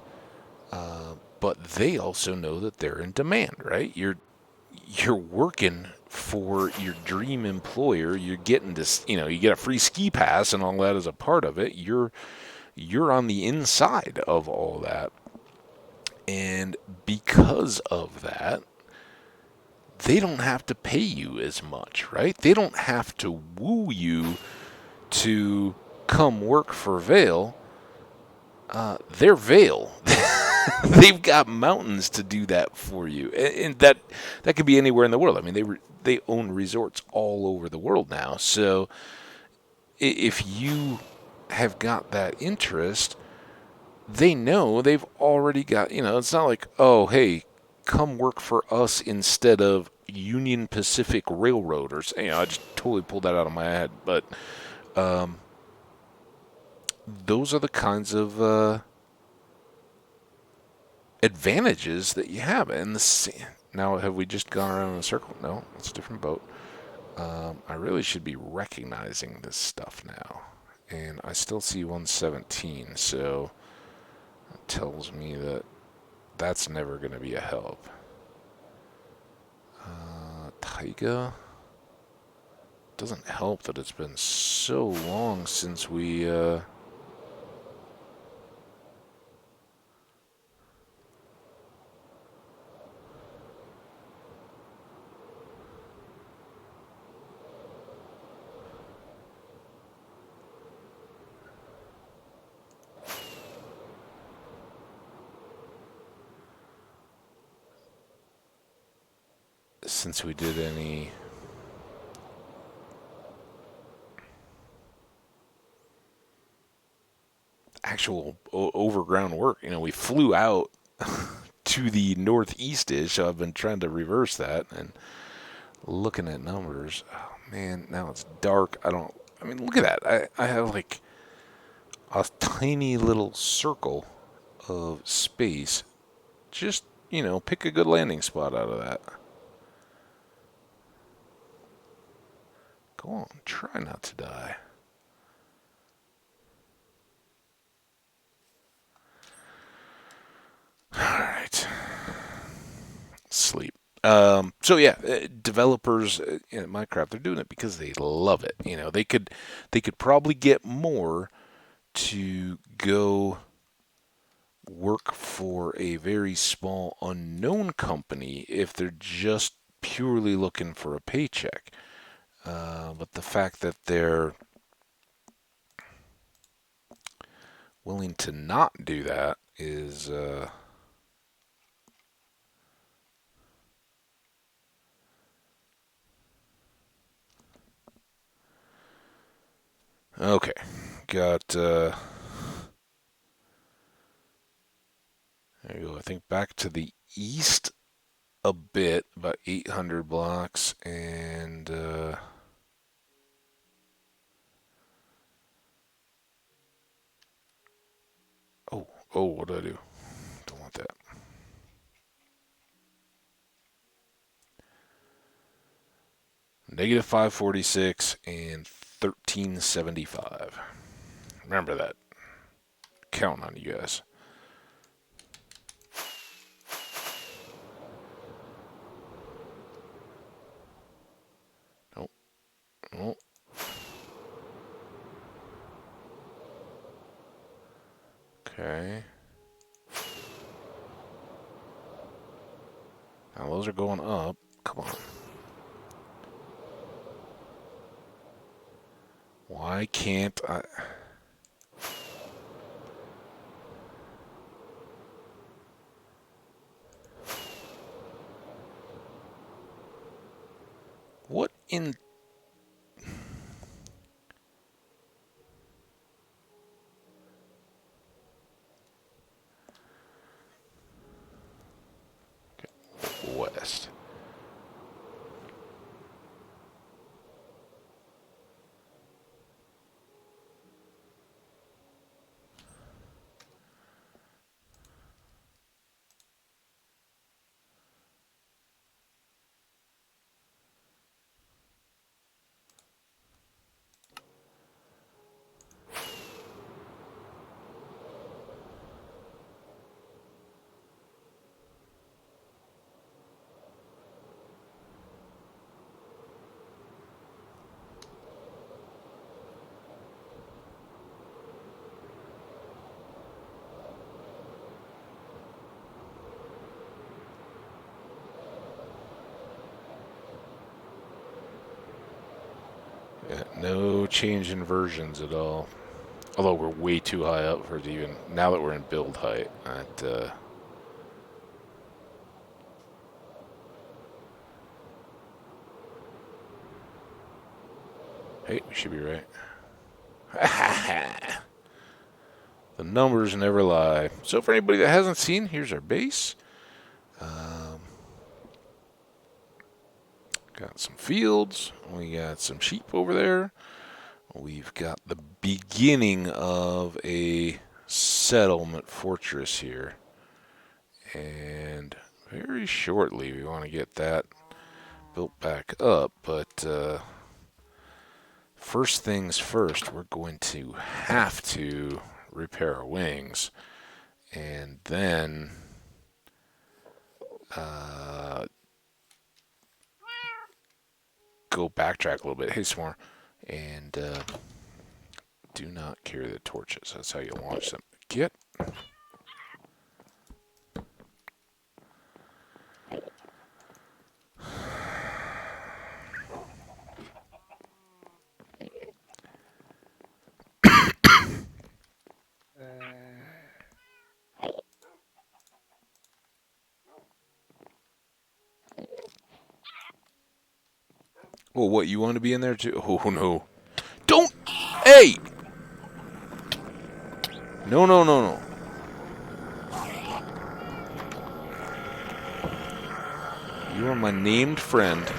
But they also know that they're in demand, right? You're working for your dream employer. You're getting this, you get a free ski pass and all that as a part of it. You're on the inside of all that. And because of that, they don't have to pay you as much, right? They don't have to woo you to come work for Vail. They're Vail. They've got mountains to do that for you, and that could be anywhere in the world. I mean, they own resorts all over the world now. So if you have got that interest, they know they've already got. It's not like, oh, hey, come work for us instead of Union Pacific Railroad, or I just totally pulled that out of my head. But those are the kinds of advantages that you have. And now, have we just gone around in a circle? No, it's a different boat. I really should be recognizing this stuff now. And I still see 117, so it tells me that that's never going to be a help. Taiga. Doesn't help that it's been so long since we did any actual overground work. We flew out to the northeast-ish, so I've been trying to reverse that and looking at numbers. Oh man, now it's dark. I mean, look at that. I have like a tiny little circle of space. Just, pick a good landing spot out of that. Go on, try not to die. Alright. Sleep. So yeah, developers in Minecraft, they're doing it because they love it. They could probably get more to go work for a very small unknown company if they're just purely looking for a paycheck. But the fact that they're willing to not do that is okay. Got there you go. I think back to the east a bit, about 800 blocks, and oh, what did I do? Don't want that. Negative 546 and 1375. Remember that. Counting on you guys. Nope. Nope. Okay. Now those are going up. Come on. Why can't I? What in? Okay. West. Yeah, no change in versions at all. Although we're way too high up for it to even. Now that we're in build height, hey, we should be right. The numbers never lie. So for anybody that hasn't seen, here's our base. Got some fields. We got some sheep over there. We've got the beginning of a settlement fortress here. And very shortly we want to get that built back up. But first things first, we're going to have to repair our wings. And then go backtrack a little bit. Hey, S'more. And do not carry the torches. That's how you launch them. Get. Oh, what? You want to be in there too? Oh, no. Don't. Hey! No, no, no, no. You are my named friend.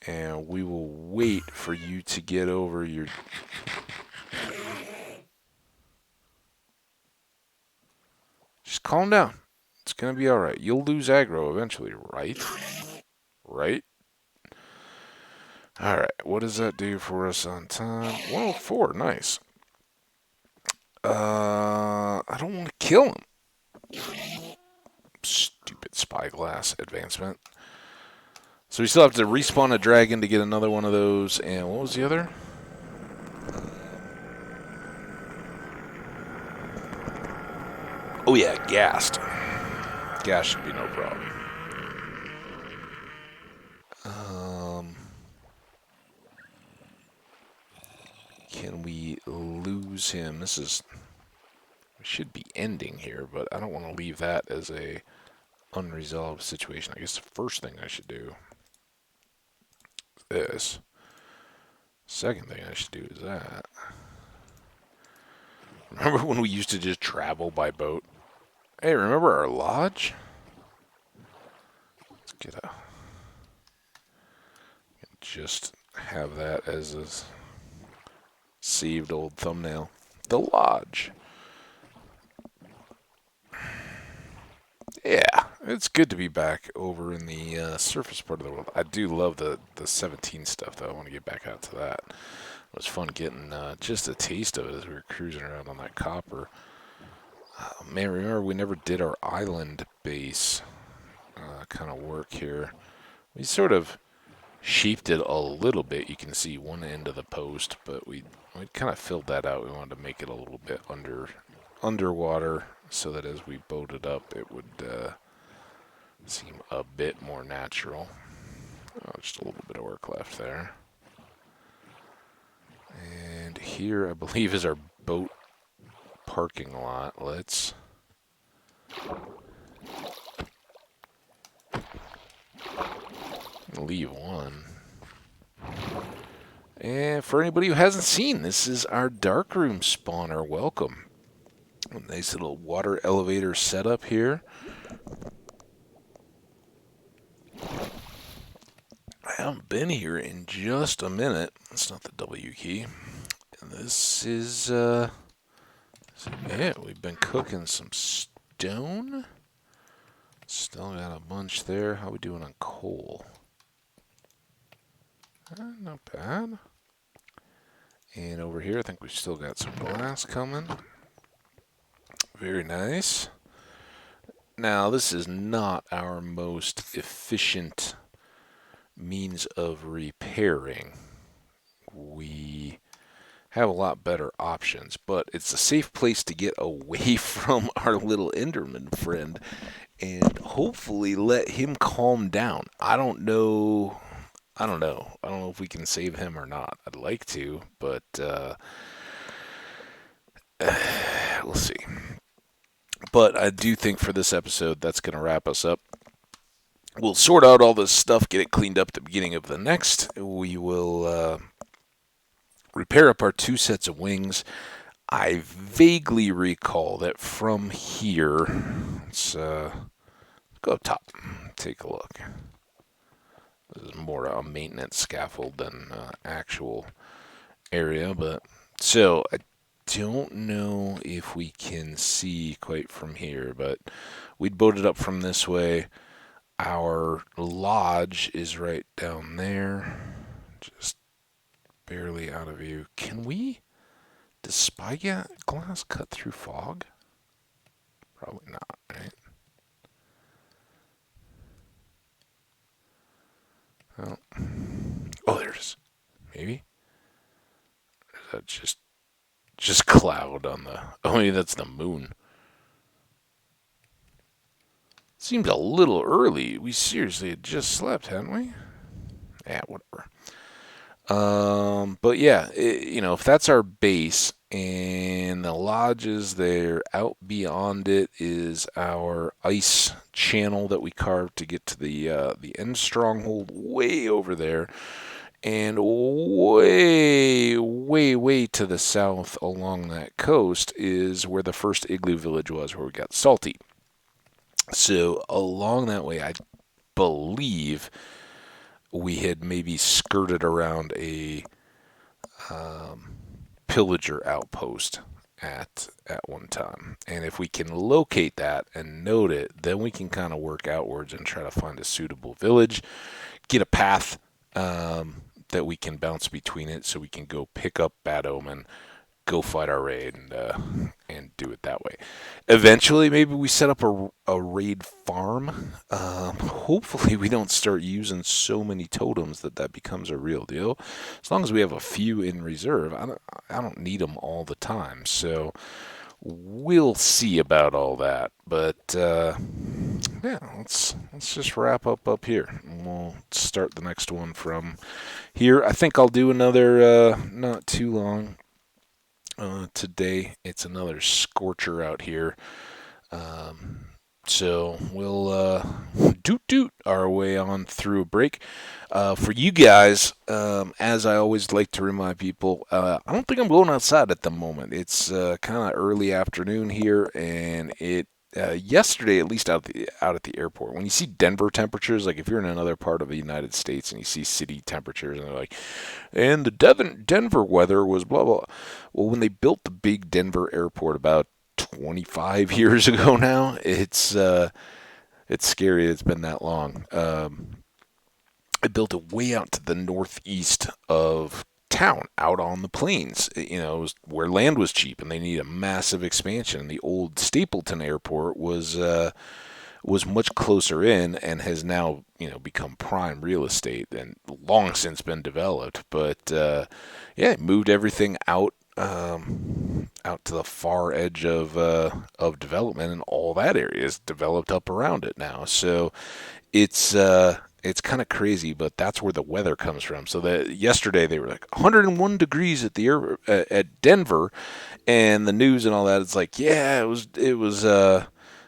And we will wait for you to get over your... Just calm down. It's going to be alright. You'll lose aggro eventually, right? Right? Alright, what does that do for us on time? 104, nice. I don't want to kill him. Stupid spyglass advancement. So we still have to respawn a dragon to get another one of those. And what was the other? Oh yeah, gassed. Gas should be no problem. Can we lose him? We should be ending here, but I don't want to leave that as a unresolved situation. I guess the first thing I should do is this. Second thing I should do is that. Remember when we used to just travel by boat? Hey, remember our lodge? Let's get a... Just have that as a saved old thumbnail. The lodge. Yeah, it's good to be back over in the surface part of the world. I do love the 17 stuff, though. I want to get back out to that. It was fun getting just a taste of it as we were cruising around on that copper. Man, remember we never did our island base kind of work here. We sort of shaped it a little bit. You can see one end of the post, but we kind of filled that out. We wanted to make it a little bit underwater so that as we boated up, it would seem a bit more natural. Oh, just a little bit of work left there. And here, I believe, is our boat parking lot. Let's leave one. And for anybody who hasn't seen, this is our darkroom spawner. Welcome. A nice little water elevator setup here. I haven't been here in just a minute. It's not the W key. And this is, yeah, we've been cooking some stone. Still got a bunch there. How we doing on coal? Not bad. And over here, I think we've still got some glass coming. Very nice. Now, this is not our most efficient means of repairing. We have a lot better options, but it's a safe place to get away from our little Enderman friend and hopefully let him calm down. I don't know if we can save him or not. I'd like to, but we'll see. But I do think for this episode, that's going to wrap us up. We'll sort out all this stuff, get it cleaned up at the beginning of the next. We will repair up our 2 sets of wings. I vaguely recall that from here, let's go up top, take a look. This is more a maintenance scaffold than actual area, but so I don't know if we can see quite from here, but we'd boat it up from this way. Our lodge is right down there, just barely out of view. Can we, does spyglass cut through fog? Probably not, right? Oh, there it is. Maybe? Or is that just cloud on the... Oh, maybe that's the moon. Seemed a little early. We seriously had just slept, hadn't we? Yeah, whatever. But yeah, if that's our base and the lodge is there, out beyond it is our ice channel that we carved to get to the end stronghold way over there. And way, way, way to the south along that coast is where the first igloo village was, where we got salty. So along that way, I believe we had maybe skirted around a Pillager Outpost at one time. And if we can locate that and note it, then we can kind of work outwards and try to find a suitable village, get a path that we can bounce between it so we can go pick up Bad Omen, go fight our raid, and do it that way. Eventually, maybe we set up a raid farm. Hopefully, we don't start using so many totems that becomes a real deal. As long as we have a few in reserve, I don't need them all the time. So we'll see about all that. But yeah, let's just wrap up here, and we'll start the next one from here. I think I'll do another not too long today. It's another scorcher out here. Um, so we'll doot doot our way on through a break. For you guys, as I always like to remind people, I don't think I'm going outside at the moment. It's kind of early afternoon here, and yesterday, at least out at the airport, when you see Denver temperatures, like if you're in another part of the United States and you see city temperatures, and they're like, and the Denver weather was blah blah. Well, when they built the big Denver airport about 25 years ago now, it's scary. It's been that long. I built it way out to the northeast of town, out on the plains. It was where land was cheap, and they need a massive expansion. The old Stapleton Airport was much closer in and has now become prime real estate and long since been developed. But yeah, moved everything out to the far edge of development, and all that area is developed up around it now. So it's kind of crazy, but that's where the weather comes from. So that yesterday they were like 101 degrees at Denver, and the news and all that. It's like, yeah, it was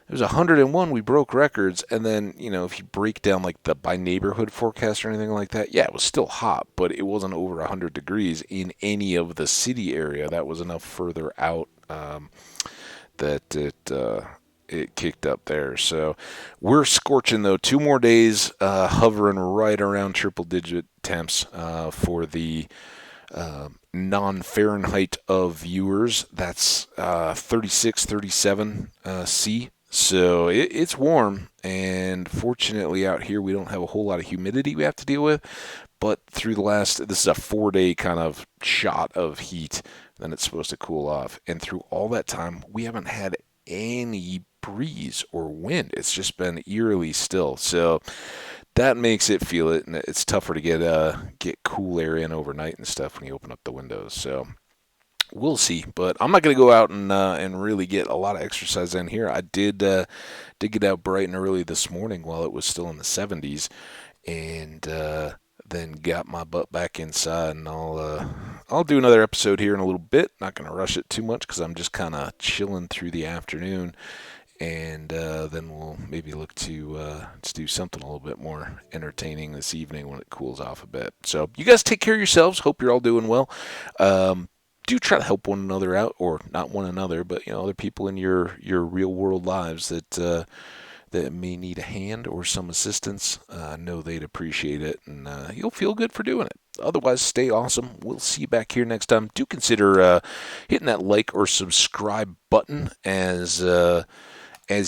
101. We broke records, and then if you break down like the by neighborhood forecast or anything like that, yeah, it was still hot, but it wasn't over 100 degrees in any of the city area. That was enough further out that it kicked up there. So we're scorching though. 2 more days, hovering right around triple digit temps for the non-Fahrenheit of viewers. That's 36, 37 C. So it's warm, and fortunately out here we don't have a whole lot of humidity we have to deal with. But this is a 4-day kind of shot of heat, then it's supposed to cool off. And through all that time, we haven't had any breeze or wind. It's just been eerily still. So that makes it feel it, and it's tougher to get cool air in overnight and stuff when you open up the windows. So we'll see, but I'm not going to go out and really get a lot of exercise in here. I did get out bright and early this morning while it was still in the 70s, and then got my butt back inside. And I'll do another episode here in a little bit. Not going to rush it too much because I'm just kind of chilling through the afternoon, and then we'll maybe look to do something a little bit more entertaining this evening when it cools off a bit. So you guys take care of yourselves. Hope you're all doing well. Do try to help one another out, or not one another, but other people in your real world lives that may need a hand or some assistance. I know they'd appreciate it, and you'll feel good for doing it. Otherwise, stay awesome. We'll see you back here next time. Do consider hitting that like or subscribe button as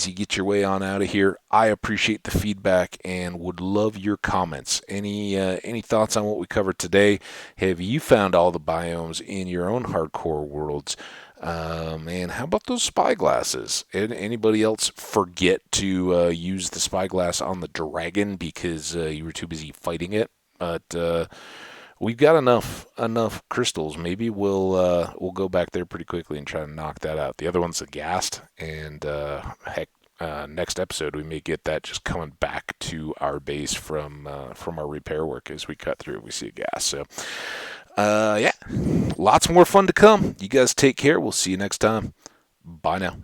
you get your way on out of here. I appreciate the feedback and would love your comments. Any thoughts on what we covered today? Have you found all the biomes in your own hardcore worlds? And how about those spyglasses? Anybody else forget to use the spyglass on the dragon because you were too busy fighting it? But we've got enough crystals. Maybe we'll go back there pretty quickly and try to knock that out. The other one's a ghast, and heck, next episode we may get that just coming back to our base from our repair work as we cut through. We see a ghast. So yeah, lots more fun to come. You guys take care. We'll see you next time. Bye now.